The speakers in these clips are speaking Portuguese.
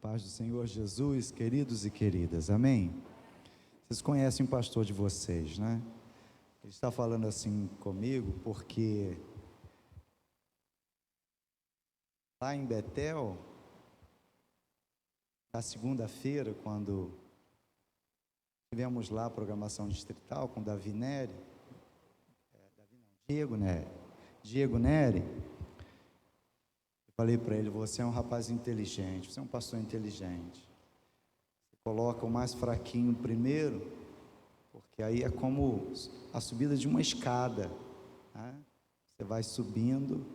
Paz do Senhor Jesus, queridos e queridas, amém? Vocês conhecem o pastor de vocês, né? Ele está falando assim comigo porque lá em Betel, na segunda-feira, quando tivemos lá a programação distrital com Davi Neri, Diego Neri, falei para ele: você é um rapaz inteligente, você é um pastor inteligente, você coloca o mais fraquinho primeiro, porque aí é como a subida de uma escada, né? Você vai subindo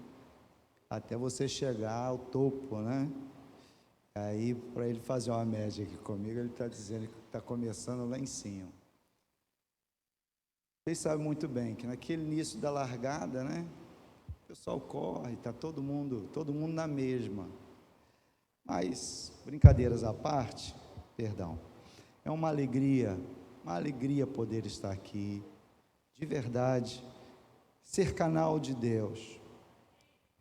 até você chegar ao topo, né? Aí, para ele fazer uma média aqui comigo, ele está dizendo que está começando lá em cima. Vocês sabem muito bem que naquele início da largada, né? O pessoal corre, está todo mundo na mesma. Mas, brincadeiras à parte, é uma alegria poder estar aqui, de verdade, ser canal de Deus,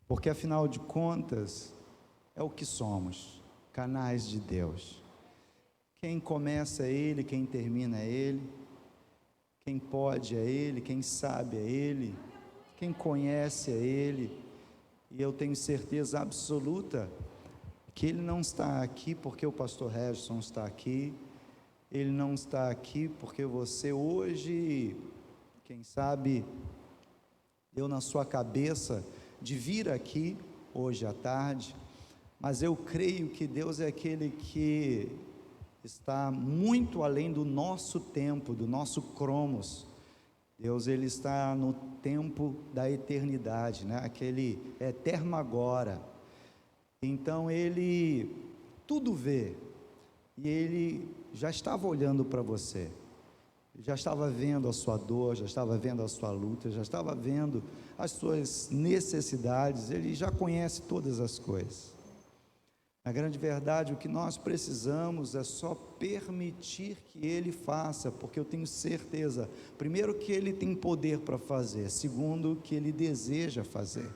porque afinal de contas, é o que somos, canais de Deus. Quem começa é Ele, quem termina é Ele, quem pode é Ele, quem sabe é Ele, quem conhece é Ele, e eu tenho certeza absoluta que Ele não está aqui porque o pastor Regson está aqui, Ele não está aqui porque você hoje, quem sabe, deu na sua cabeça de vir aqui hoje à tarde, mas eu creio que Deus é aquele que está muito além do nosso tempo, do nosso cromos. Deus, Ele está no tempo da eternidade, né? Aquele eterno agora. Então Ele tudo vê, e Ele já estava olhando para você, já estava vendo a sua dor, já estava vendo a sua luta, já estava vendo as suas necessidades. Ele já conhece todas as coisas. Na grande verdade, o que nós precisamos é só permitir que Ele faça, porque eu tenho certeza, primeiro, que Ele tem poder para fazer, segundo, que Ele deseja fazer,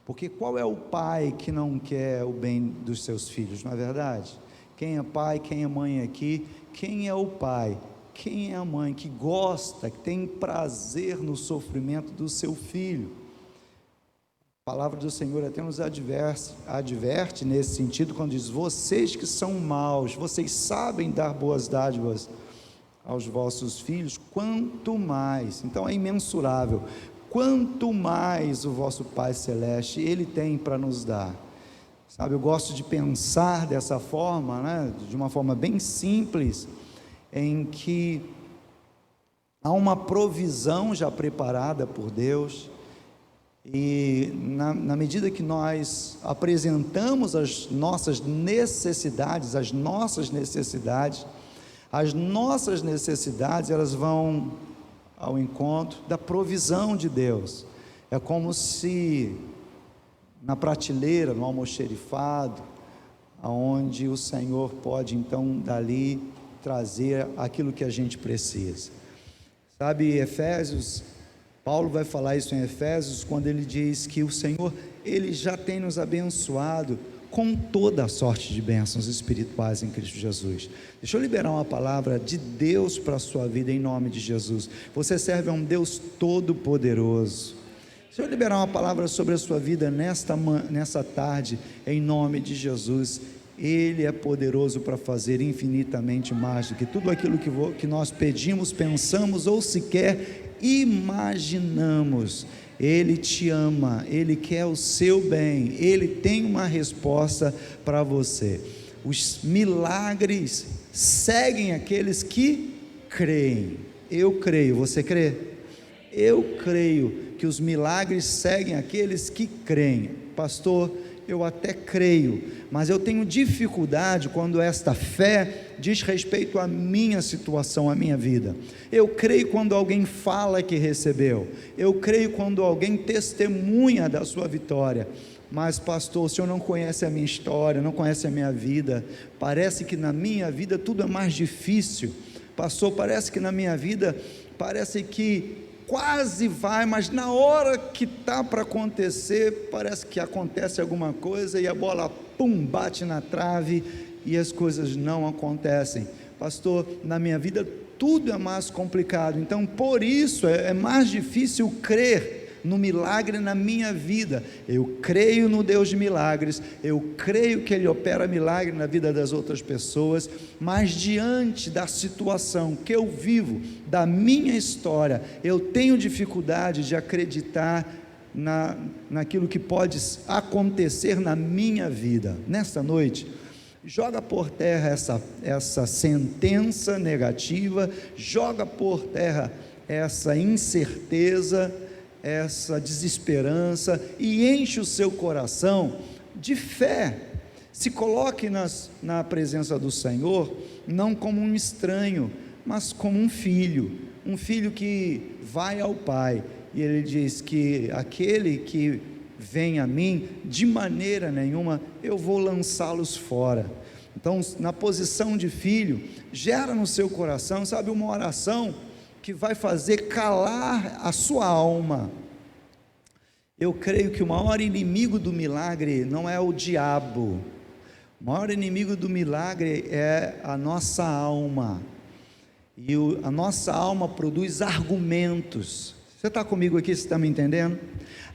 porque qual é o pai que não quer o bem dos seus filhos, não é verdade? Quem é pai, quem é mãe aqui? Quem é o pai, quem é a mãe que gosta, que tem prazer no sofrimento do seu filho? A palavra do Senhor até nos adverte nesse sentido, quando diz: vocês que são maus, vocês sabem dar boas dádivas aos vossos filhos, quanto mais, então é imensurável, quanto mais o vosso Pai Celeste, Ele tem para nos dar. Sabe, eu gosto de pensar dessa forma, né, de uma forma bem simples, em que há uma provisão já preparada por Deus, e na medida que nós apresentamos as nossas necessidades, elas vão ao encontro da provisão de Deus. É como se na prateleira, no almoxerifado, aonde o Senhor pode então dali trazer aquilo que a gente precisa. Sabe, Efésios, Paulo vai falar isso em Efésios, quando ele diz que o Senhor, Ele já tem nos abençoado com toda a sorte de bênçãos espirituais em Cristo Jesus. Deixa eu liberar uma palavra de Deus para a sua vida, em nome de Jesus. Você serve a um Deus todo-poderoso. Deixa eu liberar uma palavra sobre a sua vida nessa tarde, em nome de Jesus. Ele é poderoso para fazer infinitamente mais do que tudo aquilo que nós pedimos, pensamos ou sequer imaginamos. Ele te ama, Ele quer o seu bem, Ele tem uma resposta para você. Os milagres seguem aqueles que creem. Eu creio, você crê? Eu creio que os milagres seguem aqueles que creem. Pastor, eu até creio, mas eu tenho dificuldade quando esta fé diz respeito à minha situação, à minha vida. Eu creio quando alguém fala que recebeu, eu creio quando alguém testemunha da sua vitória, mas pastor, o senhor não conhece a minha história, não conhece a minha vida, parece que na minha vida tudo é mais difícil, pastor, parece que na minha vida, parece que quase vai, mas na hora que está para acontecer, parece que acontece alguma coisa e a bola, pum, bate na trave e as coisas não acontecem. Pastor, na minha vida tudo é mais complicado, então por isso é mais difícil crer no milagre na minha vida. Eu creio no Deus de milagres, eu creio que Ele opera milagre na vida das outras pessoas, mas diante da situação que eu vivo, da minha história, eu tenho dificuldade de acreditar naquilo que pode acontecer na minha vida. Nesta noite, joga por terra essa sentença negativa, joga por terra essa incerteza, essa desesperança, e enche o seu coração de fé. Se coloque na presença do Senhor, não como um estranho, mas como um filho que vai ao Pai, e Ele diz que aquele que vem a mim, de maneira nenhuma eu vou lançá-los fora. Então, na posição de filho, gera no seu coração, sabe, uma oração que vai fazer calar a sua alma. Eu creio que o maior inimigo do milagre não é o diabo, o maior inimigo do milagre é a nossa alma, e a nossa alma produz argumentos. Você está comigo aqui, você está me entendendo?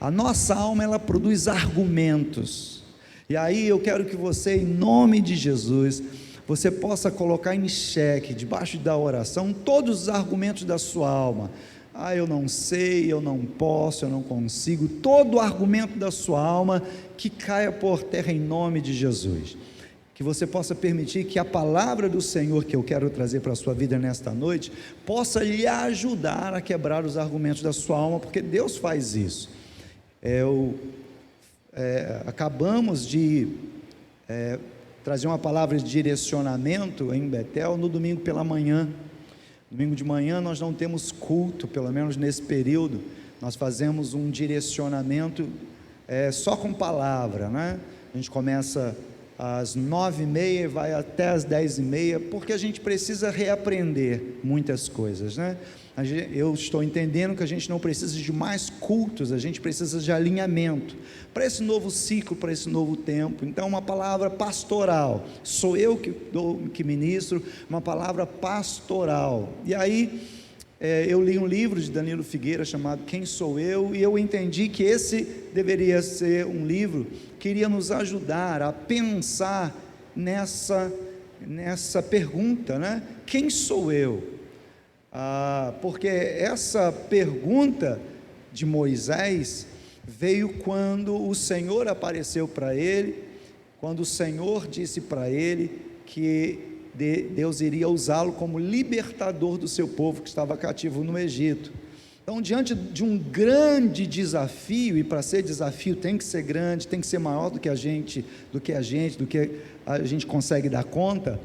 A nossa alma, ela produz argumentos, e aí eu quero que você, em nome de Jesus, você possa colocar em xeque, debaixo da oração, todos os argumentos da sua alma. Eu não sei, eu não posso, eu não consigo. Todo o argumento da sua alma que caia por terra em nome de Jesus. Que você possa permitir que a palavra do Senhor que eu quero trazer para a sua vida nesta noite, possa lhe ajudar a quebrar os argumentos da sua alma, porque Deus faz isso. Acabamos de trazer uma palavra de direcionamento em Betel no domingo pela manhã. Domingo de manhã nós não temos culto, pelo menos nesse período. Nós fazemos um direcionamento só com palavra, né? A gente começa às 9h30 e vai até às 10h30, porque a gente precisa reaprender muitas coisas, né? Eu estou entendendo que a gente não precisa de mais cultos, a gente precisa de alinhamento para esse novo ciclo, para esse novo tempo. Então, uma palavra pastoral, sou eu que ministro, uma palavra pastoral. E aí, eu li um livro de Danilo Figueira chamado Quem Sou Eu, e eu entendi que esse deveria ser um livro que iria nos ajudar a pensar nessa pergunta, né? Quem sou eu? Porque essa pergunta de Moisés veio quando o Senhor apareceu para ele, quando o Senhor disse para ele que Deus iria usá-lo como libertador do seu povo que estava cativo no Egito. Então, diante de um grande desafio, e para ser desafio tem que ser grande, tem que ser maior do que a gente consegue dar conta.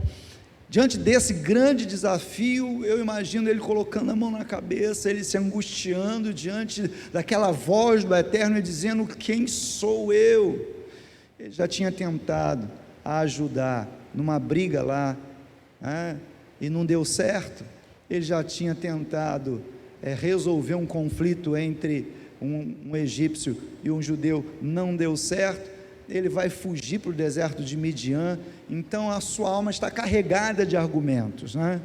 Diante desse grande desafio, eu imagino ele colocando a mão na cabeça, ele se angustiando diante daquela voz do Eterno e dizendo: quem sou eu? Ele já tinha tentado ajudar numa briga lá, e não deu certo. Ele já tinha tentado resolver um conflito entre um egípcio e um judeu, não deu certo. Ele vai fugir para o deserto de Midian. Então a sua alma está carregada de argumentos, né?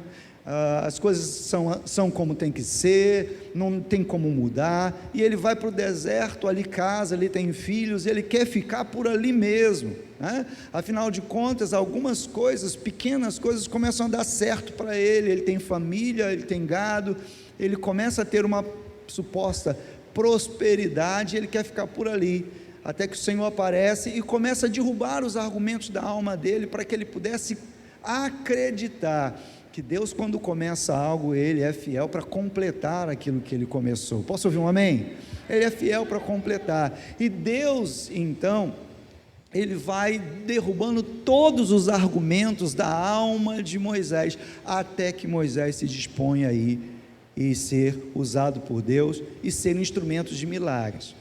As coisas são como tem que ser, não tem como mudar, e ele vai para o deserto, ali casa, ali tem filhos, ele quer ficar por ali mesmo, né? Afinal de contas, algumas coisas, pequenas coisas, começam a dar certo para ele. Ele tem família, ele tem gado, ele começa a ter uma suposta prosperidade, ele quer ficar por ali, até que o Senhor aparece e começa a derrubar os argumentos da alma dele, para que ele pudesse acreditar que Deus, quando começa algo, Ele é fiel para completar aquilo que Ele começou. Posso ouvir um amém? Ele é fiel para completar, e Deus, então, Ele vai derrubando todos os argumentos da alma de Moisés, até que Moisés se dispõe aí, e ser usado por Deus, e ser instrumento de milagres.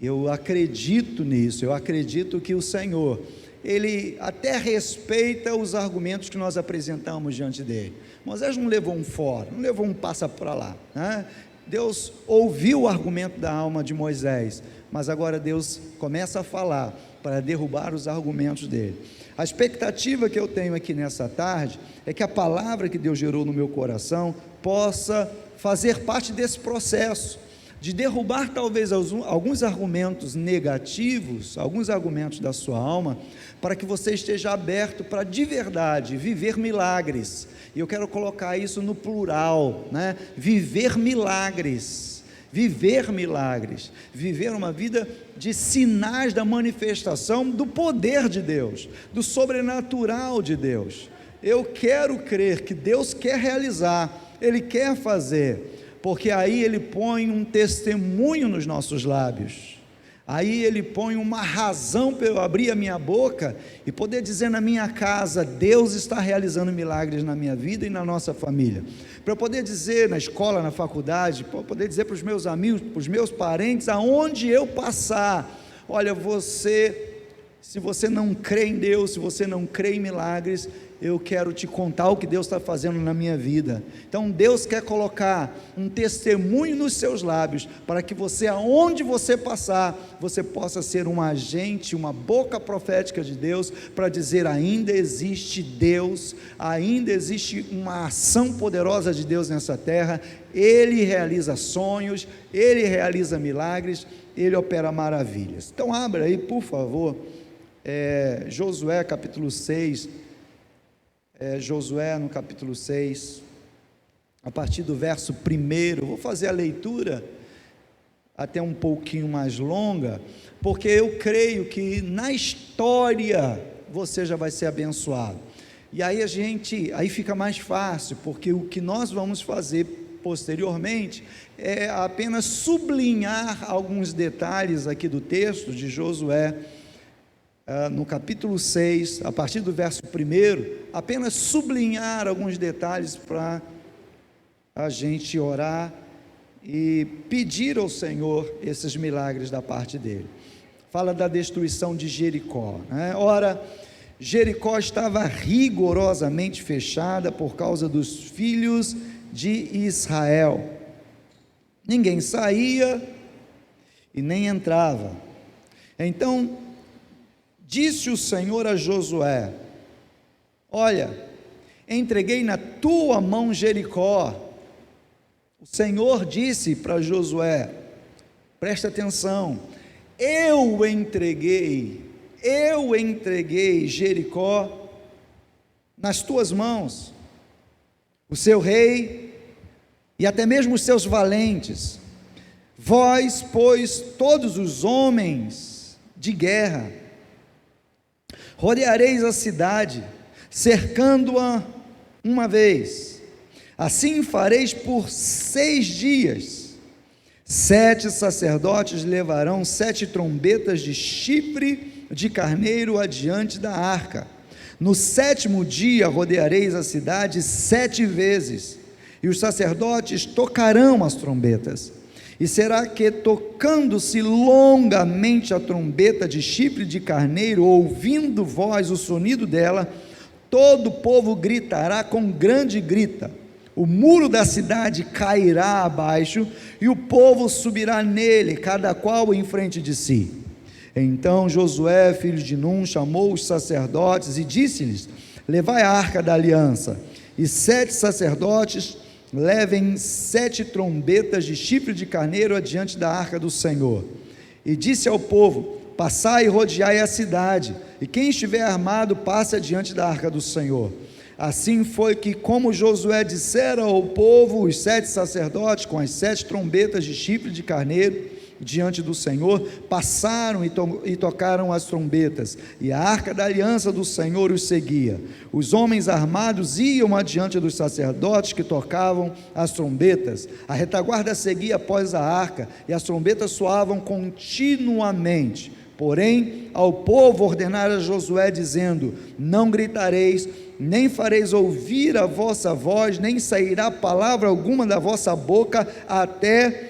Eu acredito nisso, eu acredito que o Senhor, Ele até respeita os argumentos que nós apresentamos diante dele. Moisés não levou um fora, não levou um passa para lá, né? Deus ouviu o argumento da alma de Moisés, mas agora Deus começa a falar para derrubar os argumentos dele. A expectativa que eu tenho aqui nessa tarde é que a palavra que Deus gerou no meu coração possa fazer parte desse processo, de derrubar talvez alguns argumentos negativos, alguns argumentos da sua alma, para que você esteja aberto para de verdade viver milagres. E eu quero colocar isso no plural, né? Viver milagres, viver uma vida de sinais da manifestação do poder de Deus, do sobrenatural de Deus. Eu quero crer que Deus quer realizar, Ele quer fazer, porque aí Ele põe um testemunho nos nossos lábios, aí Ele põe uma razão para eu abrir a minha boca e poder dizer na minha casa: Deus está realizando milagres na minha vida e na nossa família, para eu poder dizer na escola, na faculdade, para eu poder dizer para os meus amigos, para os meus parentes, aonde eu passar: olha, se você não crê em Deus, se você não crê em milagres, eu quero te contar o que Deus está fazendo na minha vida. Então Deus quer colocar um testemunho nos seus lábios, para que você, aonde você passar, você possa ser um agente, uma boca profética de Deus, para dizer: ainda existe Deus, ainda existe uma ação poderosa de Deus nessa terra. Ele realiza sonhos, Ele realiza milagres, Ele opera maravilhas. Então abra aí, por favor, Josué capítulo 6, Josué no capítulo 6, a partir do verso 1, vou fazer a leitura até um pouquinho mais longa, porque eu creio que na história você já vai ser abençoado, e aí aí fica mais fácil, porque o que nós vamos fazer posteriormente é apenas sublinhar alguns detalhes aqui do texto de Josué, no capítulo 6, a partir do verso 1, apenas sublinhar alguns detalhes para a gente orar e pedir ao Senhor esses milagres da parte dele. Fala da destruição de Jericó, né? Ora, Jericó estava rigorosamente fechada por causa dos filhos de Israel, ninguém saía e nem entrava. Então disse o Senhor a Josué: olha, entreguei na tua mão Jericó. O Senhor disse para Josué, presta atenção, eu entreguei Jericó nas tuas mãos, o seu rei e até mesmo os seus valentes. Vós, pois, todos os homens de guerra, rodeareis a cidade, cercando-a uma vez. Assim fareis por 6 dias. 7 sacerdotes levarão 7 trombetas de chifre de carneiro adiante da arca. No 7º dia rodeareis a cidade 7 vezes, e os sacerdotes tocarão as trombetas. E será que, tocando-se longamente a trombeta de chifre de carneiro, ouvindo vós o sonido dela, todo o povo gritará com grande grita, o muro da cidade cairá abaixo, e o povo subirá nele, cada qual em frente de si. Então Josué, filho de Num, chamou os sacerdotes e disse-lhes: levai a arca da aliança, e 7 sacerdotes levem 7 trombetas de chifre de carneiro adiante da arca do Senhor. E disse ao povo: passai e rodeai a cidade, e quem estiver armado passe adiante da arca do Senhor. Assim foi que, como Josué dissera ao povo, os 7 sacerdotes com as 7 trombetas de chifre de carneiro diante do Senhor, passaram e tocaram as trombetas, e a arca da aliança do Senhor os seguia. Os homens armados iam adiante dos sacerdotes que tocavam as trombetas, a retaguarda seguia após a arca, e as trombetas soavam continuamente. Porém, ao povo ordenara Josué, dizendo: não gritareis, nem fareis ouvir a vossa voz, nem sairá palavra alguma da vossa boca, até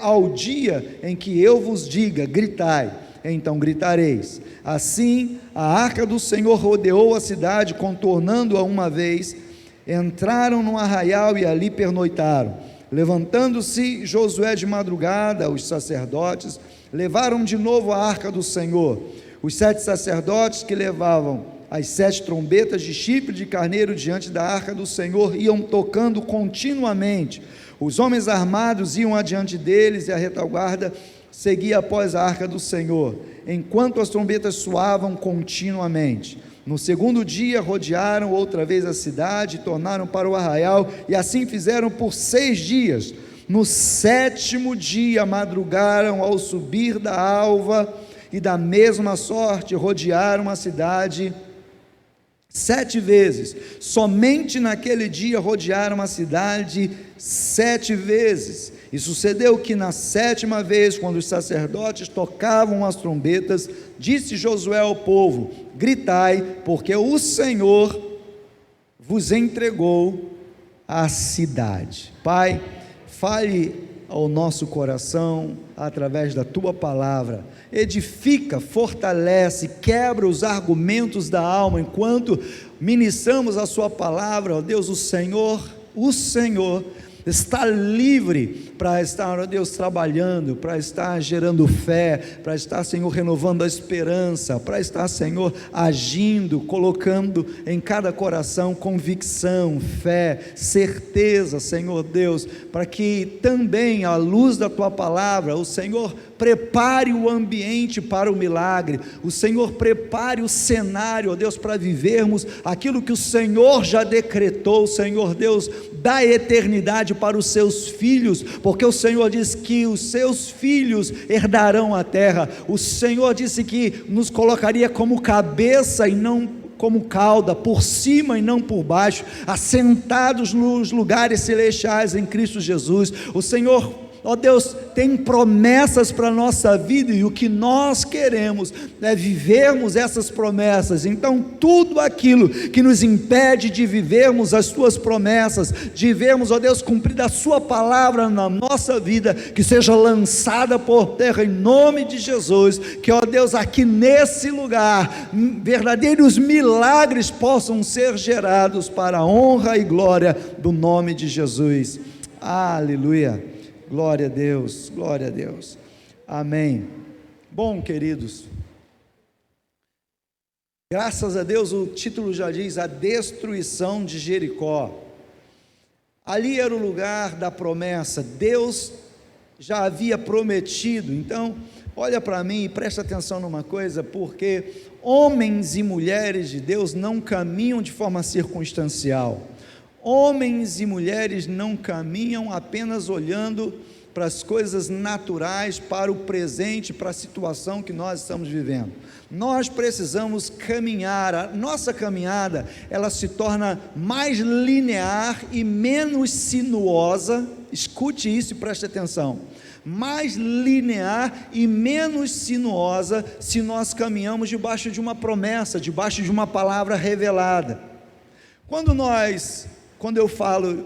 ao dia em que eu vos diga: gritai, então gritareis. Assim a arca do Senhor rodeou a cidade, contornando-a uma vez, Entraram no arraial e ali pernoitaram. Levantando-se Josué de madrugada, os sacerdotes levaram de novo a arca do Senhor. Os 7 sacerdotes que levavam as 7 trombetas de chifre de carneiro diante da arca do Senhor iam tocando continuamente. Os homens armados iam adiante deles e a retaguarda seguia após a arca do Senhor, enquanto as trombetas soavam continuamente. No segundo dia rodearam outra vez a cidade, tornaram para o arraial, e assim fizeram por 6 dias. No 7º dia madrugaram ao subir da alva, e da mesma sorte rodearam a cidade 7 vezes. Somente naquele dia rodearam a cidade 7 vezes. E sucedeu que na 7ª vez, quando os sacerdotes tocavam as trombetas, disse Josué ao povo: gritai, porque o Senhor vos entregou a cidade. Pai, fale ao nosso coração através da tua palavra, edifica, fortalece, quebra os argumentos da alma, enquanto ministramos a sua palavra. Ó Deus, o Senhor está livre para estar, ó Deus, trabalhando, para estar gerando fé, para estar, Senhor, renovando a esperança, para estar, Senhor, agindo, colocando em cada coração convicção, fé, certeza, Senhor Deus, para que também, à luz da tua palavra, o Senhor prepare o ambiente para o milagre, o Senhor prepare o cenário, ó Deus, para vivermos aquilo que o Senhor já decretou, Senhor Deus, da eternidade para os seus filhos, porque o Senhor diz que os seus filhos herdarão a terra. O Senhor disse que nos colocaria como cabeça e não como cauda, por cima e não por baixo, assentados nos lugares celestiais em Cristo Jesus. O Senhor, ó Deus, tem promessas para a nossa vida, e o que nós queremos é vivermos essas promessas. Então tudo aquilo que nos impede de vivermos as tuas promessas, de vermos, ó Deus, cumprida a sua palavra na nossa vida, que seja lançada por terra em nome de Jesus. Que, ó Deus, aqui nesse lugar verdadeiros milagres possam ser gerados para a honra e glória do nome de Jesus. Aleluia. Glória a Deus, glória a Deus, amém. Bom, queridos, graças a Deus, o título já diz: a destruição de Jericó. Ali era o lugar da promessa, Deus já havia prometido. Então, olha para mim e presta atenção numa coisa, porque homens e mulheres de Deus não caminham de forma circunstancial. Homens e mulheres não caminham apenas olhando para as coisas naturais, para o presente, para a situação que nós estamos vivendo. Nós precisamos caminhar. A nossa caminhada, ela se torna mais linear e menos sinuosa. Escute isso e preste atenção. Mais linear e menos sinuosa se nós caminhamos debaixo de uma promessa, debaixo de uma palavra revelada. Quando eu falo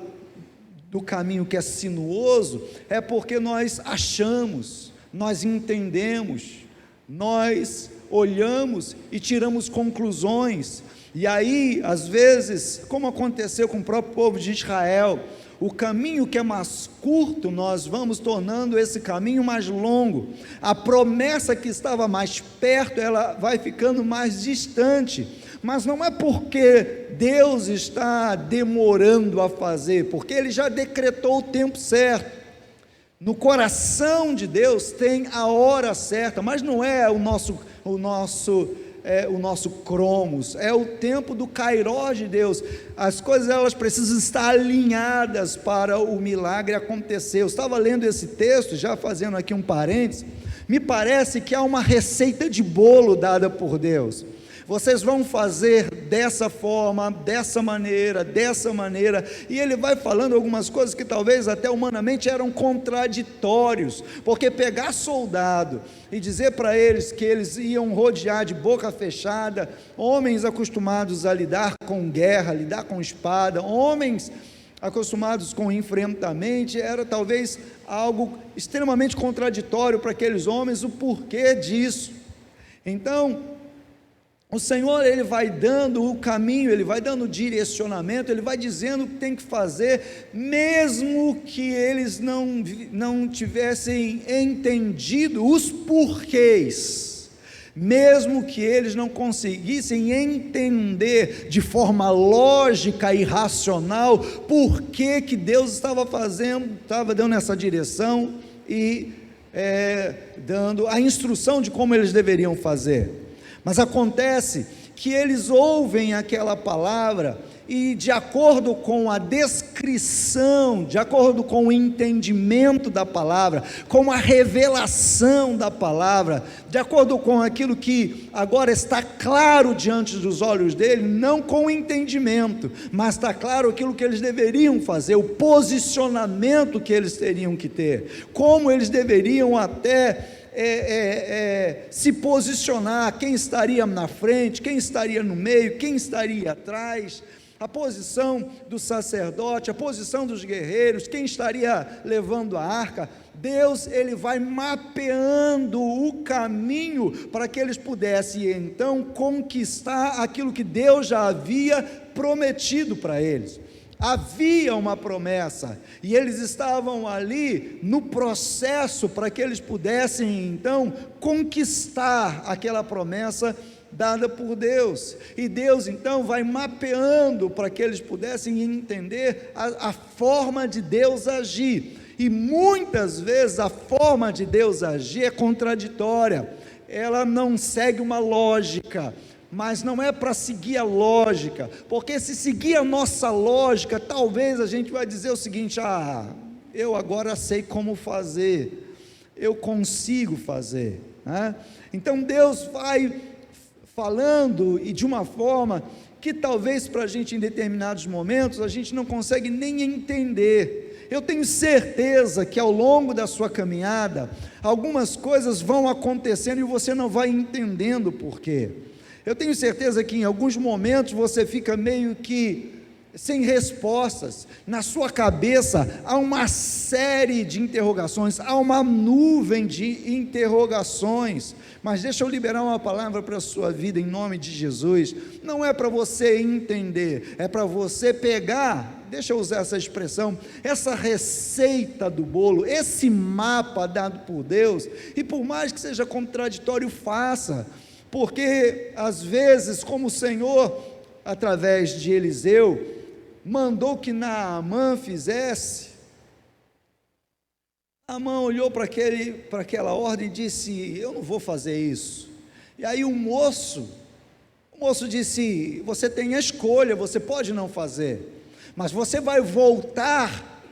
do caminho que é sinuoso, é porque nós achamos, nós entendemos, nós olhamos e tiramos conclusões, e aí, às vezes, como aconteceu com o próprio povo de Israel, o caminho que é mais curto, nós vamos tornando esse caminho mais longo. A promessa que estava mais perto, ela vai ficando mais distante. Mas não é porque Deus está demorando a fazer, porque Ele já decretou o tempo certo. No coração de Deus tem a hora certa, mas não é o nosso cromos, é o tempo do kairós de Deus. As coisas, elas precisam estar alinhadas para o milagre acontecer. Eu estava lendo esse texto, já fazendo aqui um parênteses, me parece que há uma receita de bolo dada por Deus. Vocês vão fazer dessa forma, dessa maneira, e ele vai falando algumas coisas que talvez até humanamente eram contraditórios, porque pegar soldado e dizer para eles que eles iam rodear de boca fechada, homens acostumados a lidar com guerra, lidar com espada, homens acostumados com enfrentamento, era talvez algo extremamente contraditório para aqueles homens, o porquê disso. Então, O Senhor, Ele vai dando o caminho, Ele vai dando o direcionamento, Ele vai dizendo o que tem que fazer, mesmo que eles não tivessem entendido os porquês, mesmo que eles não conseguissem entender de forma lógica e racional, por que Deus estava dando essa direção e dando a instrução de como eles deveriam fazer. Mas acontece que eles ouvem aquela palavra e, de acordo com a descrição, de acordo com o entendimento da palavra, com a revelação da palavra, de acordo com aquilo que agora está claro diante dos olhos dele, não com o entendimento, mas está claro aquilo que eles deveriam fazer, o posicionamento que eles teriam que ter, como eles deveriam até se posicionar, quem estaria na frente, quem estaria no meio, quem estaria atrás, a posição do sacerdote, a posição dos guerreiros, quem estaria levando a arca. Deus, Ele vai mapeando o caminho para que eles pudessem então conquistar aquilo que Deus já havia prometido para eles. Havia uma promessa, e eles estavam ali no processo para que eles pudessem então conquistar aquela promessa dada por Deus, e Deus então vai mapeando para que eles pudessem entender a forma de Deus agir, e muitas vezes a forma de Deus agir é contraditória, ela não segue uma lógica, mas não é para seguir a lógica, porque se seguir a nossa lógica, talvez a gente vai dizer o seguinte: eu agora sei como fazer, eu consigo fazer, né? Então Deus vai falando, e de uma forma que talvez para a gente em determinados momentos, a gente não consegue nem entender. Eu tenho certeza que ao longo da sua caminhada, algumas coisas vão acontecendo e você não vai entendendo o porquê. Eu tenho certeza que em alguns momentos você fica meio que sem respostas, na sua cabeça há uma série de interrogações, há uma nuvem de interrogações, mas deixa eu liberar uma palavra para a sua vida em nome de Jesus. Não é para você entender, é para você pegar, deixa eu usar essa expressão, essa receita do bolo, esse mapa dado por Deus, e por mais que seja contraditório, faça, porque às vezes, como o Senhor, através de Eliseu, mandou que Naamã fizesse, Naamã olhou para aquela ordem e disse: eu não vou fazer isso. E aí o moço disse: você tem a escolha, você pode não fazer, mas você vai voltar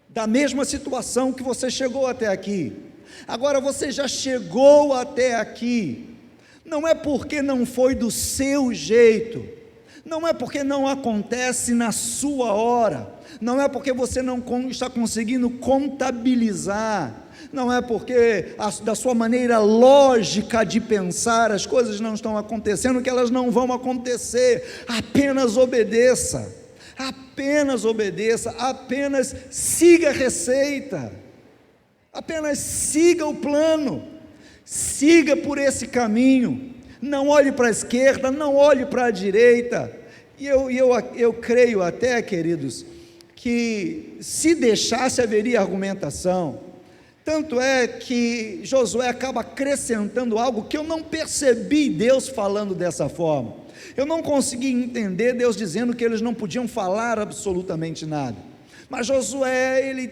da mesma situação que você chegou até aqui. Agora você já chegou até aqui, não é porque não foi do seu jeito, não é porque não acontece na sua hora, não é porque você não está conseguindo contabilizar, não é porque da sua maneira lógica de pensar as coisas não estão acontecendo, que elas não vão acontecer. Apenas obedeça, apenas siga a receita, apenas siga o plano, siga por esse caminho, não olhe para a esquerda, não olhe para a direita. E eu creio até, queridos, que se deixasse haveria argumentação. Tanto é que Josué acaba acrescentando algo que eu não percebi Deus falando dessa forma. Eu não consegui entender Deus dizendo que eles não podiam falar absolutamente nada. Mas Josué, ele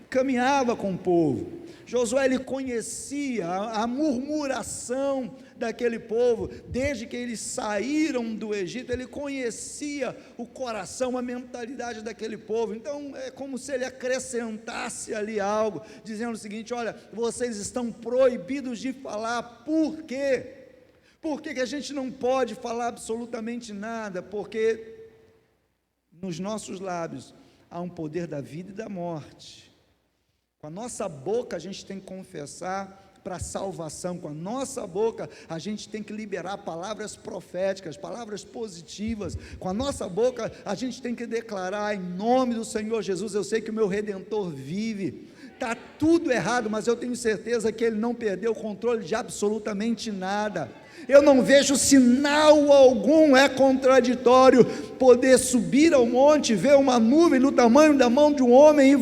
caminhava com o povo. Josué, ele conhecia a murmuração daquele povo, desde que eles saíram do Egito, ele conhecia o coração, a mentalidade daquele povo. Então é como se ele acrescentasse ali algo, dizendo o seguinte: olha, vocês estão proibidos de falar. Por quê? Por que a gente não pode falar absolutamente nada? Porque nos nossos lábios há um poder da vida e da morte. Com a nossa boca a gente tem que confessar para a salvação, com a nossa boca a gente tem que liberar palavras proféticas, palavras positivas, com a nossa boca a gente tem que declarar: em nome do Senhor Jesus, eu sei que o meu Redentor vive. está tudo errado, mas eu tenho certeza que ele não perdeu o controle de absolutamente nada. Eu não vejo sinal algum. É contraditório poder subir ao monte, ver uma nuvem do tamanho da mão de um homem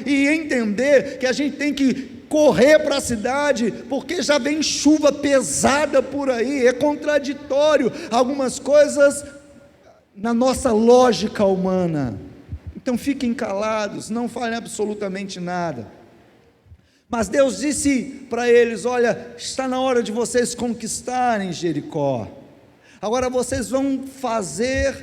e entender que a gente tem que correr para a cidade, porque já vem chuva pesada por aí. É contraditório algumas coisas na nossa lógica humana. Então fiquem calados, não falem absolutamente nada. Mas Deus disse para eles: olha, está na hora de vocês conquistarem Jericó. Agora vocês vão fazer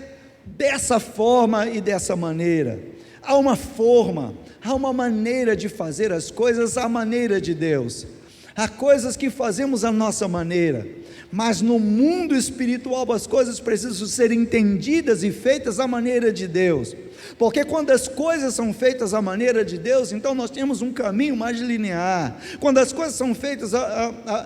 dessa forma e dessa maneira. Há uma forma, há uma maneira de fazer as coisas à maneira de Deus. Há coisas que fazemos à nossa maneira, mas no mundo espiritual as coisas precisam ser entendidas e feitas à maneira de Deus. Porque quando as coisas são feitas à maneira de Deus, então nós temos um caminho mais linear. Quando as coisas são feitas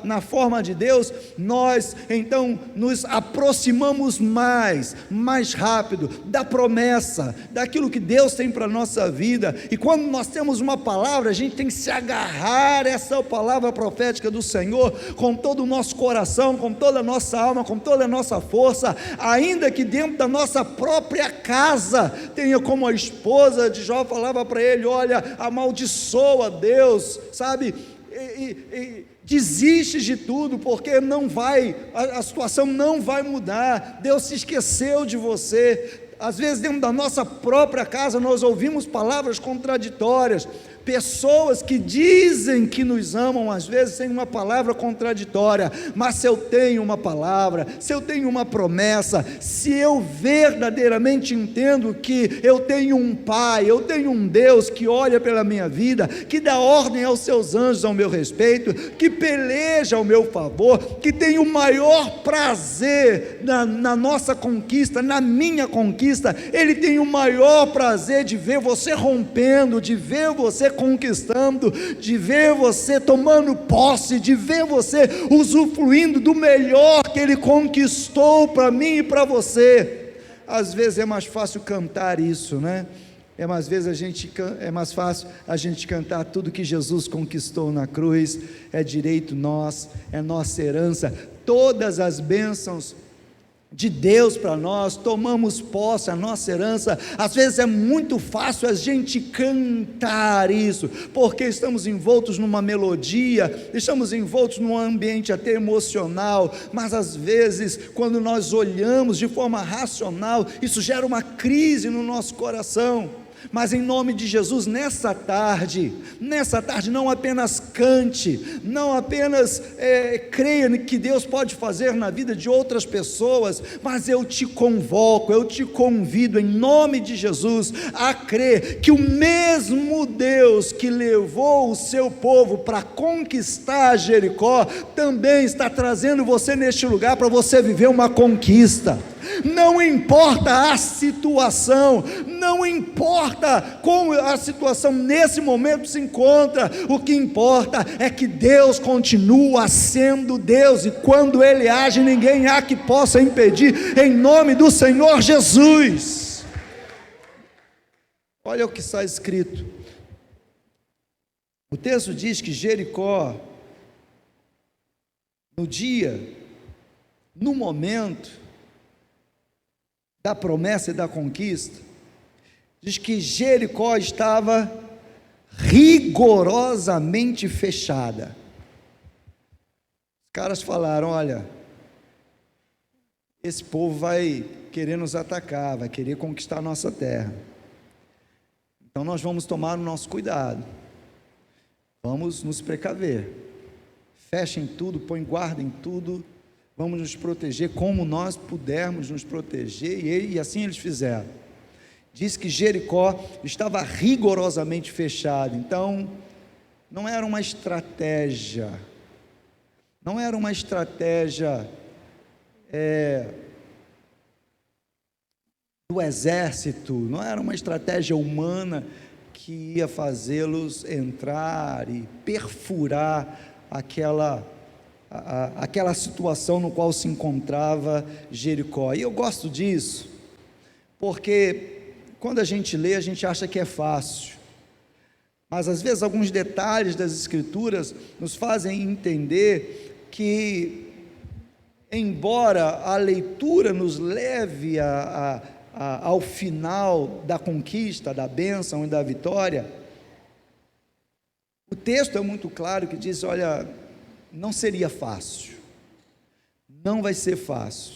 na forma de Deus, nós então nos aproximamos mais rápido da promessa, daquilo que Deus tem para a nossa vida. E quando nós temos uma palavra, a gente tem que se agarrar a essa palavra profética do Senhor com todo o nosso coração, com toda a nossa alma, com toda a nossa força, ainda que dentro da nossa própria casa tenha, como a esposa de Jó falava para ele: olha, amaldiçoa Deus, sabe, e desiste de tudo, porque não vai, a situação não vai mudar, Deus se esqueceu de você. Às vezes dentro da nossa própria casa nós ouvimos palavras contraditórias, pessoas que dizem que nos amam, às vezes têm uma palavra contraditória, mas se eu tenho uma palavra, se eu tenho uma promessa, se eu verdadeiramente entendo que eu tenho um Pai, eu tenho um Deus que olha pela minha vida, que dá ordem aos seus anjos ao meu respeito, que peleja ao meu favor, que tem o maior prazer na nossa conquista, na minha conquista, Ele tem o maior prazer de ver você rompendo, de ver você conquistando, de ver você tomando posse, de ver você usufruindo do melhor que Ele conquistou para mim e para você. Às vezes é mais fácil cantar isso, né? É mais fácil a gente cantar tudo que Jesus conquistou na cruz, é direito nosso, é nossa herança, todas as bênçãos de Deus para nós, tomamos posse, a nossa herança. Às vezes é muito fácil a gente cantar isso, porque estamos envoltos numa melodia, estamos envoltos num ambiente até emocional, mas às vezes, quando nós olhamos de forma racional, isso gera uma crise no nosso coração. Mas em nome de Jesus, nessa tarde, não apenas cante, não apenas creia que Deus pode fazer na vida de outras pessoas, mas eu te convoco, eu te convido em nome de Jesus a crer que o mesmo Deus que levou o seu povo para conquistar Jericó, também está trazendo você neste lugar para você viver uma conquista. Não importa a situação, não importa como a situação nesse momento se encontra, o que importa é que Deus continua sendo Deus, e quando Ele age, ninguém há que possa impedir, em nome do Senhor Jesus. Olha o que está escrito, o texto diz que Jericó, no momento da promessa e da conquista, diz que Jericó estava rigorosamente fechada. Os caras falaram: olha, esse povo vai querer nos atacar, vai querer conquistar a nossa terra, então nós vamos tomar o nosso cuidado, vamos nos precaver, fechem tudo, põem guarda em tudo, vamos nos proteger como nós pudermos nos proteger, e assim eles fizeram. Diz que Jericó estava rigorosamente fechado. Então não era uma estratégia do exército, não era uma estratégia humana que ia fazê-los entrar e perfurar aquela situação no qual se encontrava Jericó. E eu gosto disso, porque quando a gente lê, a gente acha que é fácil, Mas às vezes alguns detalhes das Escrituras nos fazem entender que, embora a leitura nos leve ao final da conquista, da bênção e da vitória, o texto é muito claro que diz: olha, não seria fácil, não vai ser fácil,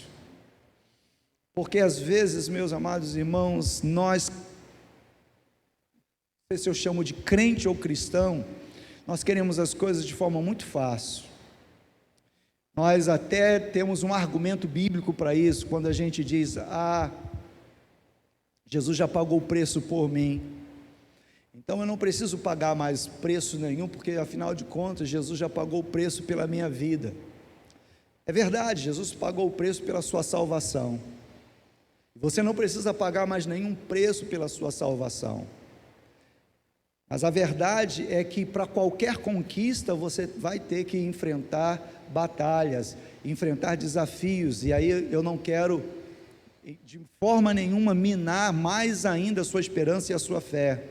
porque às vezes, meus amados irmãos, nós, não sei se eu chamo de crente ou cristão, nós queremos as coisas de forma muito fácil. Nós até temos um argumento bíblico para isso, quando a gente diz: Jesus já pagou o preço por mim, então eu não preciso pagar mais preço nenhum, porque afinal de contas Jesus já pagou o preço pela minha vida. É verdade, Jesus pagou o preço pela sua salvação, você não precisa pagar mais nenhum preço pela sua salvação. Mas a verdade é que para qualquer conquista você vai ter que enfrentar batalhas, enfrentar desafios, e aí eu não quero de forma nenhuma minar mais ainda a sua esperança e a sua fé,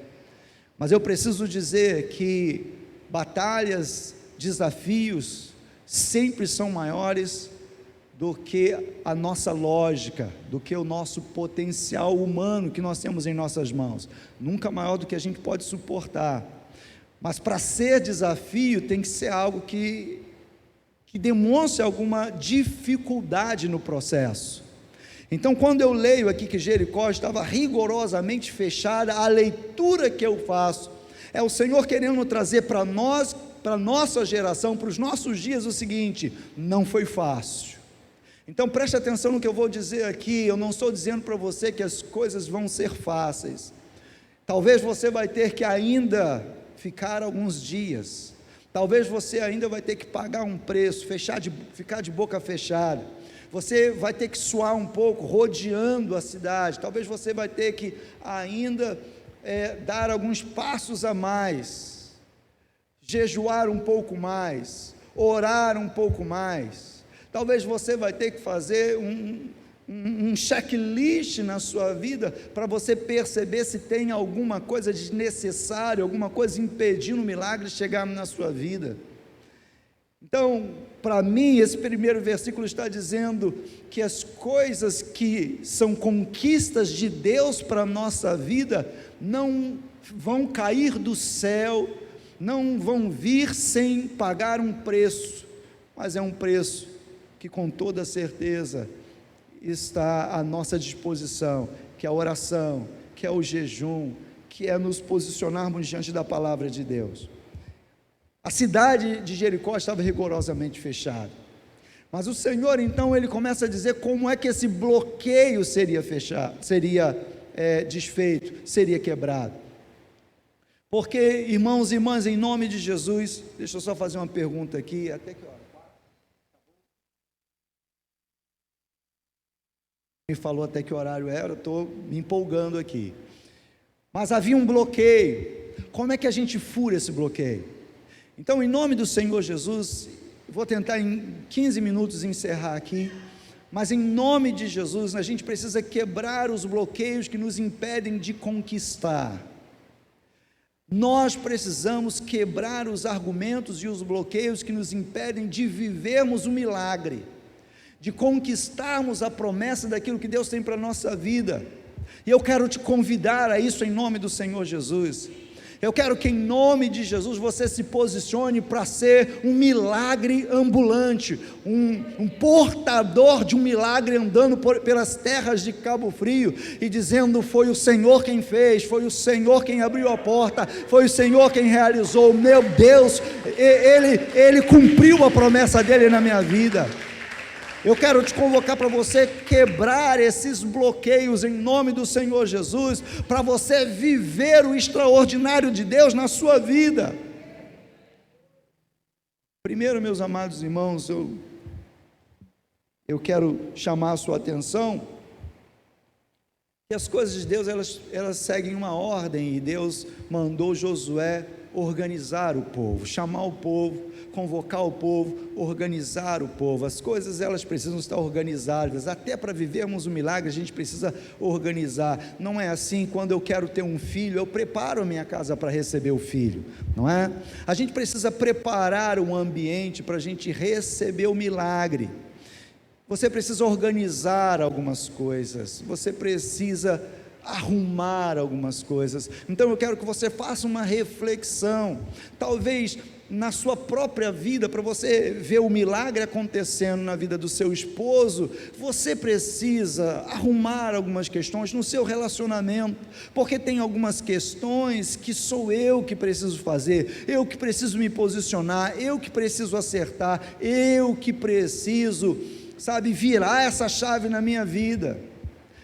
mas eu preciso dizer que batalhas, desafios sempre são maiores do que a nossa lógica, do que o nosso potencial humano que nós temos em nossas mãos, nunca maior do que a gente pode suportar. Mas para ser desafio tem que ser algo que demonstre alguma dificuldade no processo. Então, quando eu leio aqui que Jericó estava rigorosamente fechada, a leitura que eu faço é o Senhor querendo trazer para nós, para a nossa geração, para os nossos dias, o seguinte: não foi fácil. Então preste atenção no que eu vou dizer aqui. Eu não estou dizendo para você que as coisas vão ser fáceis. Talvez você vai ter que ainda ficar alguns dias, talvez você ainda vai ter que pagar um preço, ficar de boca fechada, você vai ter que suar um pouco, rodeando a cidade, talvez você vai ter que ainda dar alguns passos a mais, jejuar um pouco mais, orar um pouco mais. Talvez você vai ter que fazer um checklist na sua vida, para você perceber se tem alguma coisa desnecessária, alguma coisa impedindo o milagre de chegar na sua vida. Então, para mim, esse primeiro versículo está dizendo que as coisas que são conquistas de Deus para a nossa vida, não vão cair do céu, não vão vir sem pagar um preço, mas é um preço que com toda certeza está à nossa disposição, que é a oração, que é o jejum, que é nos posicionarmos diante da palavra de Deus. A cidade de Jericó estava rigorosamente fechada, mas o Senhor então ele começa a dizer como é que esse bloqueio seria desfeito, seria quebrado. Porque, irmãos e irmãs, em nome de Jesus, deixa eu só fazer uma pergunta aqui, até que hora? Me falou até que horário era, eu estou me empolgando aqui. Mas havia um bloqueio. Como é que a gente fura esse bloqueio? Então, em nome do Senhor Jesus, vou tentar em 15 minutos encerrar aqui, mas em nome de Jesus, a gente precisa quebrar os bloqueios que nos impedem de conquistar. Nós precisamos quebrar os argumentos e os bloqueios que nos impedem de vivermos o milagre, de conquistarmos a promessa daquilo que Deus tem para a nossa vida. E eu quero te convidar a isso em nome do Senhor Jesus. Eu quero que em nome de Jesus você se posicione para ser um milagre ambulante, um portador de um milagre, andando pelas terras de Cabo Frio e dizendo: foi o Senhor quem fez, foi o Senhor quem abriu a porta, foi o Senhor quem realizou. Meu Deus, Ele cumpriu a promessa dEle na minha vida. Eu quero te convocar para você quebrar esses bloqueios em nome do Senhor Jesus, para você viver o extraordinário de Deus na sua vida. Primeiro, meus amados irmãos, eu quero chamar a sua atenção que as coisas de Deus elas seguem uma ordem, e Deus mandou Josué organizar o povo, chamar o povo, convocar o povo, organizar o povo. As coisas, elas precisam estar organizadas. Até para vivermos o milagre, a gente precisa organizar. Não é assim, quando eu quero ter um filho, eu preparo a minha casa para receber o filho, não é? A gente precisa preparar um ambiente para a gente receber o milagre. Você precisa organizar algumas coisas, você precisa arrumar algumas coisas. Então eu quero que você faça uma reflexão, talvez na sua própria vida, para você ver o milagre acontecendo na vida do seu esposo. Você precisa arrumar algumas questões no seu relacionamento, porque tem algumas questões que sou eu que preciso fazer, eu que preciso me posicionar, eu que preciso acertar, eu que preciso, virar essa chave na minha vida.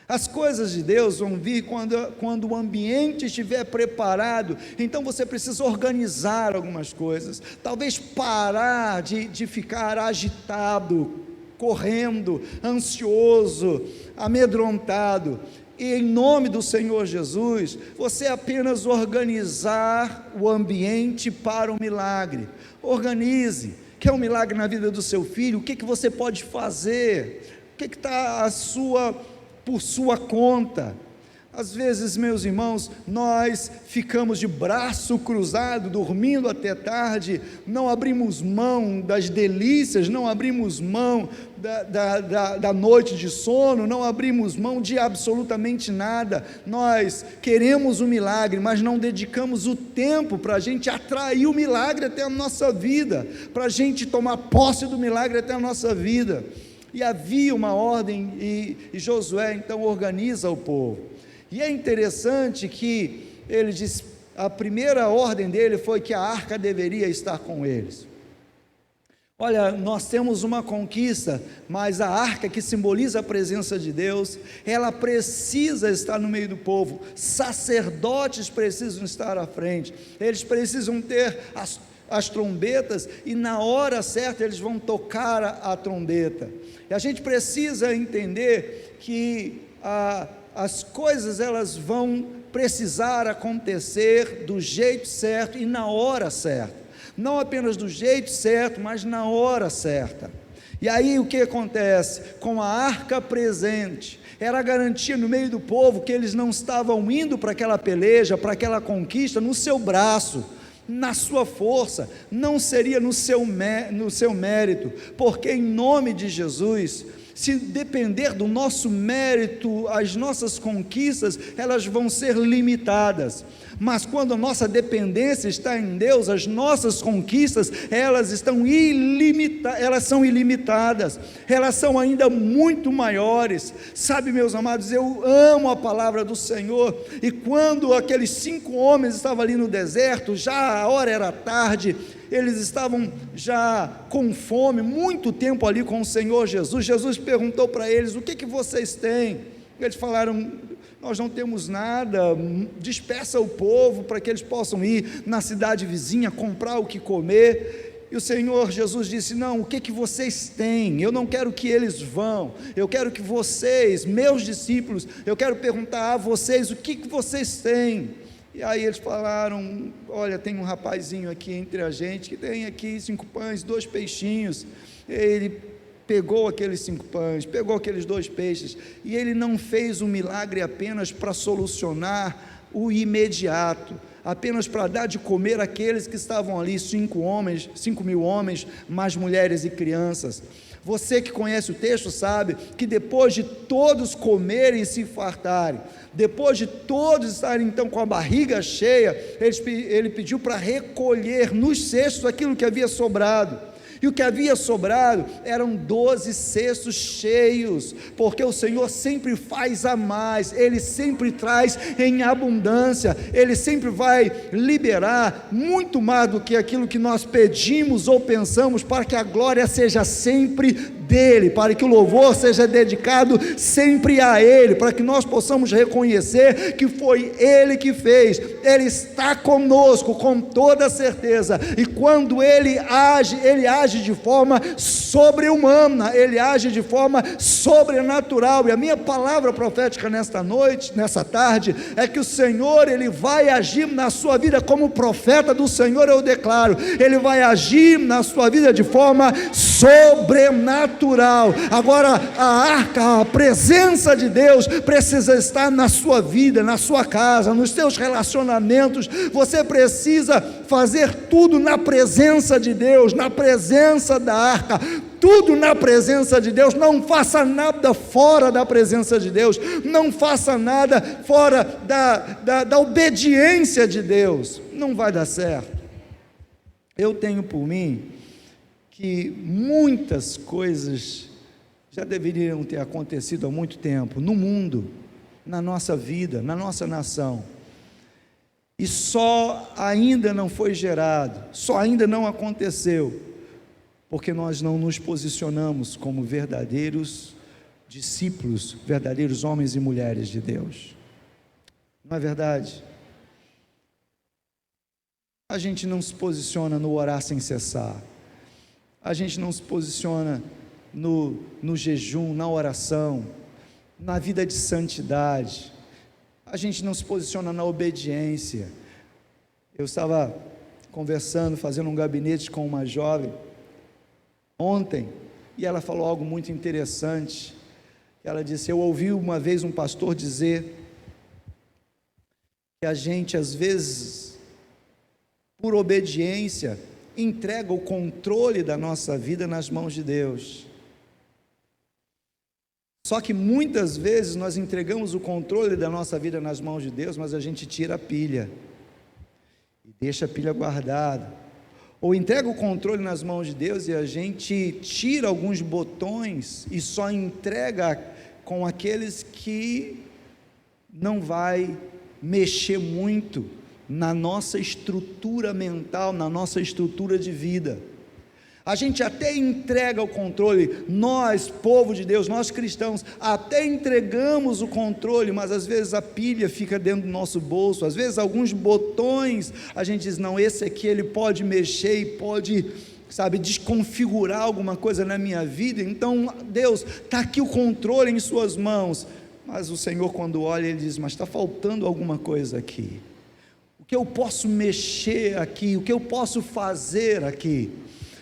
As coisas de Deus vão vir quando o ambiente estiver preparado. Então você precisa organizar algumas coisas, talvez parar de ficar agitado, correndo, ansioso, amedrontado, e em nome do Senhor Jesus, você apenas organizar o ambiente para o milagre. Organize. Quer um milagre na vida do seu filho? O que você pode fazer? O que está por sua conta? Às vezes, meus irmãos, nós ficamos de braço cruzado, dormindo até tarde, não abrimos mão das delícias, não abrimos mão da noite de sono, não abrimos mão de absolutamente nada. Nós queremos o milagre, mas não dedicamos o tempo para a gente atrair o milagre até a nossa vida, para a gente tomar posse do milagre até a nossa vida. E havia uma ordem, e Josué então organiza o povo. E é interessante que ele diz, a primeira ordem dele foi que a arca deveria estar com eles. Olha, nós temos uma conquista, mas a arca, que simboliza a presença de Deus, ela precisa estar no meio do povo. Sacerdotes precisam estar à frente, eles precisam ter as trombetas, e na hora certa eles vão tocar a trombeta. E a gente precisa entender que as coisas, elas vão precisar acontecer do jeito certo e na hora certa, não apenas do jeito certo, mas na hora certa. E aí o que acontece? Com a arca presente, era a garantia no meio do povo que eles não estavam indo para aquela peleja, para aquela conquista no seu braço, na sua força, não seria no seu mérito, porque em nome de Jesus, se depender do nosso mérito, as nossas conquistas, elas vão ser limitadas. Mas quando a nossa dependência está em Deus, as nossas conquistas, elas são ilimitadas, elas são ainda muito maiores. Meus amados, eu amo a palavra do Senhor, e quando aqueles 5 homens estavam ali no deserto, já a hora era tarde, eles estavam já com fome, muito tempo ali com o Senhor Jesus. Jesus perguntou para eles, o que vocês têm? Eles falaram, nós não temos nada, dispersa o povo para que eles possam ir na cidade vizinha, comprar o que comer. E o Senhor Jesus disse, não, o que vocês têm? Eu não quero que eles vão, eu quero que vocês, meus discípulos, eu quero perguntar a vocês, o que vocês têm? E aí eles falaram, olha, tem um rapazinho aqui entre a gente, que tem aqui 5 pães, 2 peixinhos. Ele pegou aqueles 5 pães, pegou aqueles 2 peixes, e ele não fez um milagre apenas para solucionar o imediato, apenas para dar de comer àqueles que estavam ali, 5.000 homens, mais mulheres e crianças. Você que conhece o texto sabe que depois de todos comerem e se fartarem, depois de todos estarem então com a barriga cheia, ele pediu para recolher nos cestos aquilo que havia sobrado. E o que havia sobrado eram 12 cestos cheios, porque o Senhor sempre faz a mais, Ele sempre traz em abundância, Ele sempre vai liberar muito mais do que aquilo que nós pedimos ou pensamos, para que a glória seja sempre dEle, para que o louvor seja dedicado sempre a Ele, para que nós possamos reconhecer que foi Ele que fez. Ele está conosco com toda certeza, e quando Ele age age de forma sobre-humana, Ele age de forma sobrenatural. E a minha palavra profética nesta noite, nessa tarde, é que o Senhor, Ele vai agir na sua vida como profeta do Senhor, eu declaro, Ele vai agir na sua vida de forma sobrenatural. Agora, a arca, a presença de Deus precisa estar na sua vida, na sua casa, nos seus relacionamentos. Você precisa fazer tudo na presença de Deus, na presença da arca, tudo na presença de Deus. Não faça nada fora da presença de Deus, não faça nada fora da obediência de Deus, não vai dar certo. Eu tenho por mim que muitas coisas já deveriam ter acontecido há muito tempo, no mundo, na nossa vida, na nossa nação, e só ainda não foi gerado, só ainda não aconteceu, porque nós não nos posicionamos como verdadeiros discípulos, verdadeiros homens e mulheres de Deus. Não é verdade? A gente não se posiciona no orar sem cessar, a gente não se posiciona no jejum, na oração, na vida de santidade, a gente não se posiciona na obediência. Eu estava conversando, fazendo um gabinete com uma jovem ontem, e ela falou algo muito interessante. Ela disse: eu ouvi uma vez um pastor dizer que a gente, às vezes, por obediência, entrega o controle da nossa vida nas mãos de Deus. Só que muitas vezes nós entregamos o controle da nossa vida nas mãos de Deus, mas a gente tira a pilha e deixa a pilha guardada, ou entrega o controle nas mãos de Deus e a gente tira alguns botões e só entrega com aqueles que não vai mexer muito na nossa estrutura mental, na nossa estrutura de vida. A gente até entrega o controle, nós, povo de Deus, nós cristãos, até entregamos o controle, mas às vezes a pilha fica dentro do nosso bolso, às vezes alguns botões, a gente diz: não, esse aqui ele pode mexer e pode, desconfigurar alguma coisa na minha vida. Então, Deus, está aqui o controle em suas mãos, mas o Senhor, quando olha, Ele diz: mas está faltando alguma coisa aqui, o que eu posso mexer aqui, o que eu posso fazer aqui?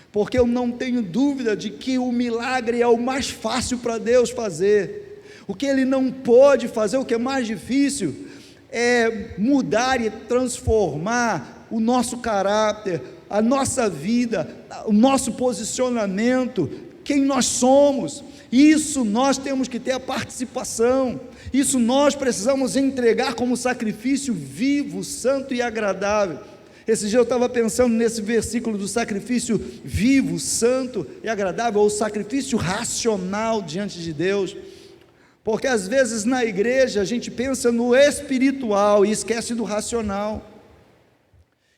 Porque eu não tenho dúvida de que o milagre é o mais fácil para Deus fazer. O que Ele não pode fazer, o que é mais difícil, é mudar e transformar o nosso caráter, a nossa vida, o nosso posicionamento, quem nós somos. Isso nós temos que ter a participação, isso nós precisamos entregar como sacrifício vivo, santo e agradável. Esse dia eu estava pensando nesse versículo do sacrifício vivo, santo e agradável, ou sacrifício racional diante de Deus, porque às vezes na igreja a gente pensa no espiritual e esquece do racional.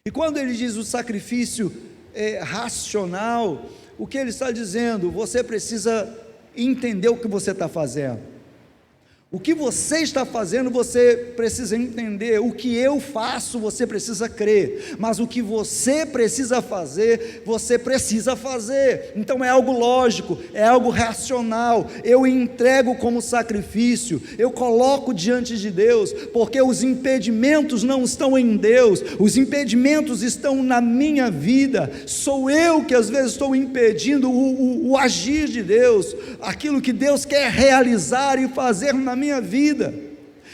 E quando ele diz o sacrifício racional, o que ele está dizendo? Você precisa entender o que você está fazendo. O que você está fazendo, você precisa entender. O que eu faço, você precisa crer. Mas o que você precisa fazer, você precisa fazer. Então é algo lógico, é algo racional. Eu entrego como sacrifício, eu coloco diante de Deus, porque os impedimentos não estão em Deus, os impedimentos estão na minha vida. Sou eu que às vezes estou impedindo o agir de Deus, aquilo que Deus quer realizar e fazer na minha vida.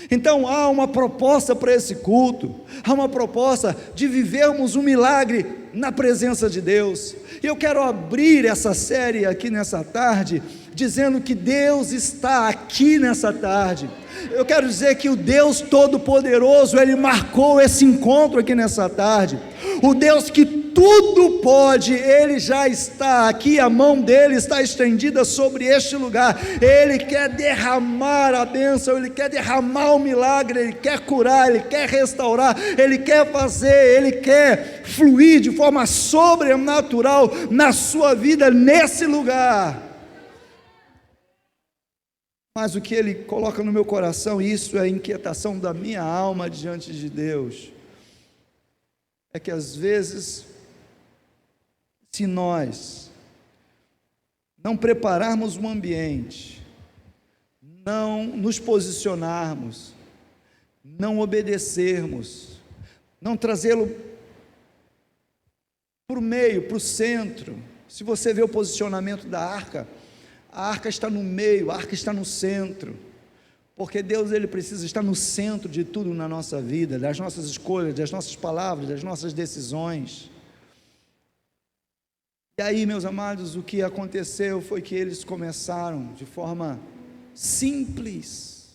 Então há uma proposta para esse culto, há uma proposta de vivermos um milagre na presença de Deus. E eu quero abrir essa série aqui nessa tarde, dizendo que Deus está aqui nessa tarde. Eu quero dizer que o Deus Todo-Poderoso, Ele marcou esse encontro aqui nessa tarde. O Deus que tudo pode, Ele já está aqui, a mão dEle está estendida sobre este lugar. Ele quer derramar a bênção, Ele quer derramar o milagre, Ele quer curar, Ele quer restaurar, Ele quer fazer, Ele quer fluir de forma sobrenatural na sua vida, nesse lugar. Mas o que Ele coloca no meu coração, isso é a inquietação da minha alma diante de Deus, é que às vezes, se nós não prepararmos um ambiente, não nos posicionarmos, não obedecermos, não trazê-lo para o meio, para o centro. Se você vê o posicionamento da arca, a arca está no meio, a arca está no centro, porque Deus, Ele precisa estar no centro de tudo na nossa vida, das nossas escolhas, das nossas palavras, das nossas decisões. E aí, meus amados, o que aconteceu foi que eles começaram de forma simples,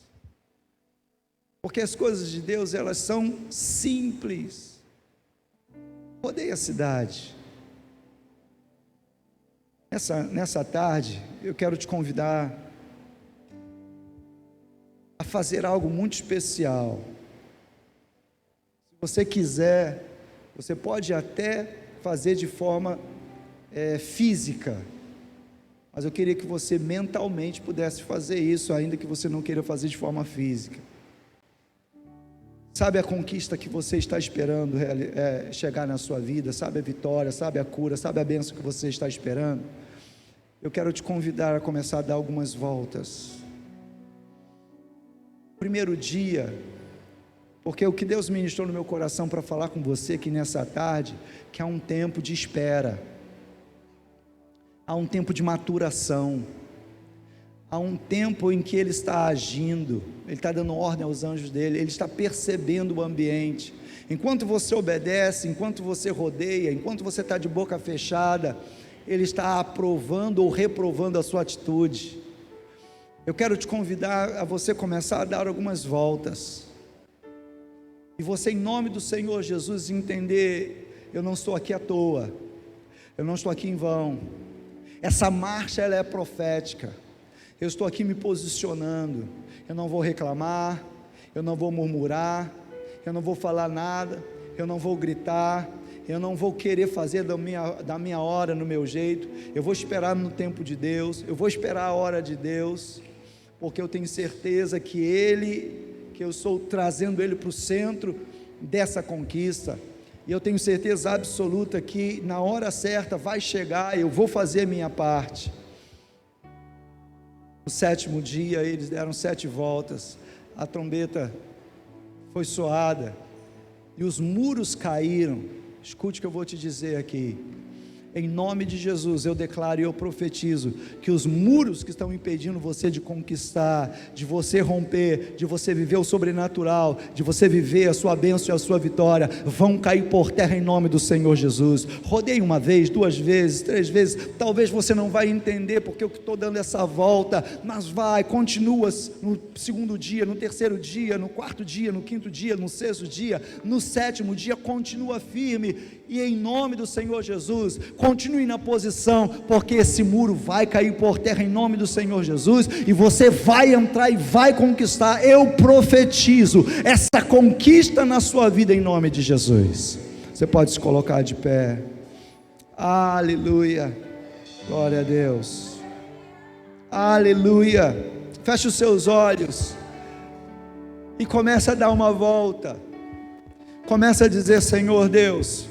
porque as coisas de Deus, elas são simples. Rodei a cidade. Nessa tarde, eu quero te convidar a fazer algo muito especial. Se você quiser, você pode até fazer de forma física, mas eu queria que você mentalmente pudesse fazer isso, ainda que você não queira fazer de forma física. Sabe a conquista que você está esperando chegar na sua vida? Sabe a vitória, sabe a cura, sabe a bênção que você está esperando? Eu quero te convidar a começar a dar algumas voltas. Primeiro dia, porque o que Deus ministrou no meu coração para falar com você aqui nessa tarde, que há um tempo de espera, há um tempo de maturação, há um tempo em que Ele está agindo, Ele está dando ordem aos anjos dEle, Ele está percebendo o ambiente. Enquanto você obedece, enquanto você rodeia, enquanto você está de boca fechada, Ele está aprovando ou reprovando a sua atitude. Eu quero te convidar a você começar a dar algumas voltas, e você, em nome do Senhor Jesus, entender: eu não estou aqui à toa, eu não estou aqui em vão, essa marcha ela é profética, eu estou aqui me posicionando, eu não vou reclamar, eu não vou murmurar, eu não vou falar nada, eu não vou gritar, eu não vou querer fazer da minha hora, no meu jeito, eu vou esperar no tempo de Deus, eu vou esperar a hora de Deus, porque eu tenho certeza que eu estou trazendo Ele para o centro dessa conquista, e eu tenho certeza absoluta que na hora certa vai chegar, eu vou fazer a minha parte. No 7º dia, eles deram 7 voltas, a trombeta foi soada, e os muros caíram. Escute o que eu vou te dizer aqui. Em nome de Jesus, eu declaro e eu profetizo que os muros que estão impedindo você de conquistar, de você romper, de você viver o sobrenatural, de você viver a sua bênção e a sua vitória, vão cair por terra em nome do Senhor Jesus. Rodei uma vez, 2 vezes, 3 vezes, talvez você não vai entender porque eu estou dando essa volta, mas vai, continua no 2º dia, no 3º dia, no 4º dia, no 5º dia, no 6º dia, no 7º dia, continua firme, e em nome do Senhor Jesus, continue na posição, porque esse muro vai cair por terra em nome do Senhor Jesus, e você vai entrar e vai conquistar. Eu profetizo essa conquista na sua vida em nome de Jesus. Você pode se colocar de pé. Aleluia, glória a Deus, aleluia. Feche os seus olhos e começa a dar uma volta, começa a dizer: Senhor Deus,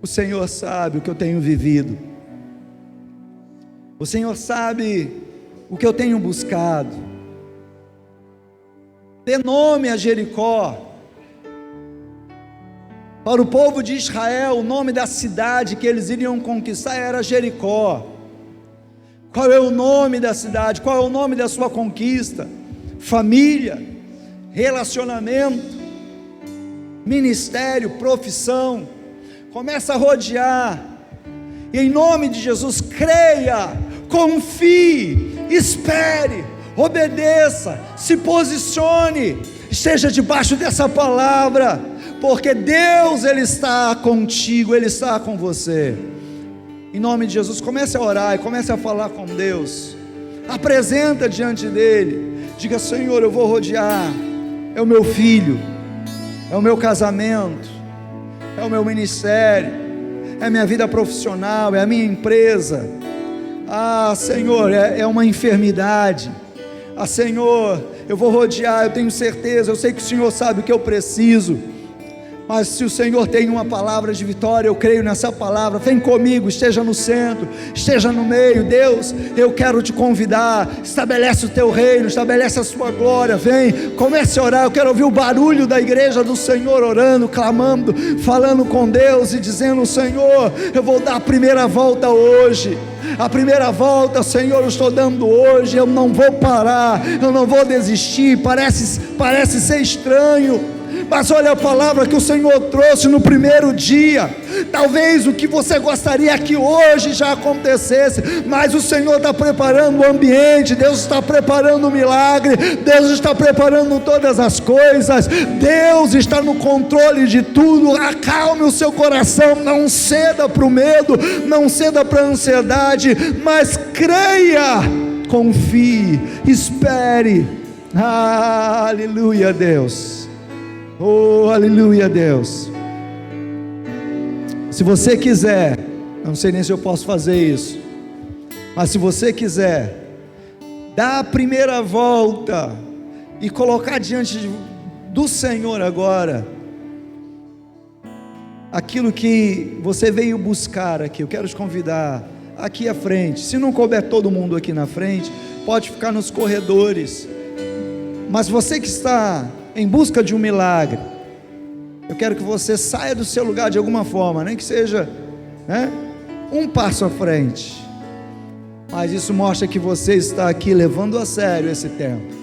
o Senhor sabe o que eu tenho vivido, o Senhor sabe o que eu tenho buscado. Dê nome a Jericó. Para o povo de Israel, o nome da cidade que eles iriam conquistar era Jericó. Qual é o nome da cidade? Qual é o nome da sua conquista? Família, relacionamento, ministério, profissão. Começa a rodear, e em nome de Jesus, creia, confie, espere, obedeça, se posicione, esteja debaixo dessa palavra, porque Deus, Ele está contigo, Ele está com você. Em nome de Jesus, comece a orar e comece a falar com Deus, apresenta diante dEle, diga: Senhor, eu vou rodear, é o meu filho, é o meu casamento, é o meu ministério, é a minha vida profissional, é a minha empresa. Senhor, é uma enfermidade. Senhor, eu vou rodear, eu tenho certeza, eu sei que o Senhor sabe o que eu preciso, Mas se o Senhor tem uma palavra de vitória, eu creio nessa palavra. Vem comigo, esteja no centro, esteja no meio. Deus, eu quero te convidar. Estabelece o teu reino, estabelece a sua glória. Vem, comece a orar. Eu quero ouvir o barulho da igreja do Senhor orando, clamando, falando com Deus e dizendo: Senhor, eu vou dar a primeira volta hoje. A primeira volta, Senhor, eu estou dando hoje. Eu não vou parar, eu não vou desistir. Parece ser estranho, mas olha a palavra que o Senhor trouxe no primeiro dia. Talvez o que você gostaria que hoje já acontecesse, mas o Senhor está preparando o ambiente. Deus está preparando o milagre. Deus está preparando todas as coisas. Deus está no controle de tudo. Acalme o seu coração, não ceda para o medo, não ceda para a ansiedade, mas creia, confie, espere. Aleluia, Deus. Oh, aleluia, Deus. Se você quiser, não sei nem se eu posso fazer isso, mas se você quiser dar a primeira volta e colocar diante do Senhor agora aquilo que você veio buscar aqui, eu quero te convidar aqui à frente. Se não couber todo mundo aqui na frente, pode ficar nos corredores. Mas você que está em busca de um milagre, eu quero que você saia do seu lugar de alguma forma, nem que seja um passo à frente, mas isso mostra que você está aqui levando a sério esse tempo.